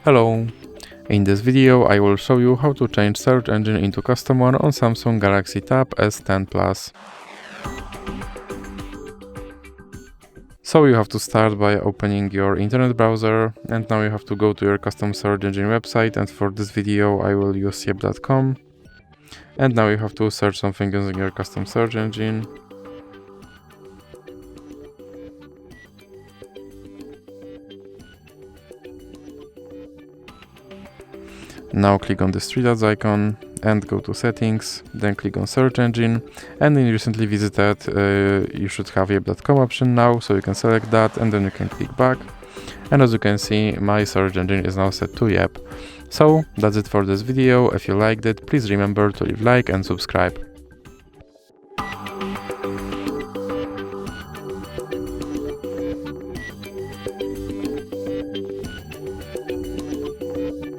Hello! In this video I will show you how to change search engine into custom one on Samsung Galaxy Tab S10 Plus. So you have to start by opening your internet browser, and now you have to go to your custom search engine website, and for this video I will use yep.com. And now you have to search something using your custom search engine. Now click on the three dots icon and go to settings, then click on search engine, and in recently visited you should have yep.com option now, so you can select that and then you can click back. And as you can see, my search engine is now set to Yep. So that's it for this video. If you liked it, please remember to leave like and subscribe.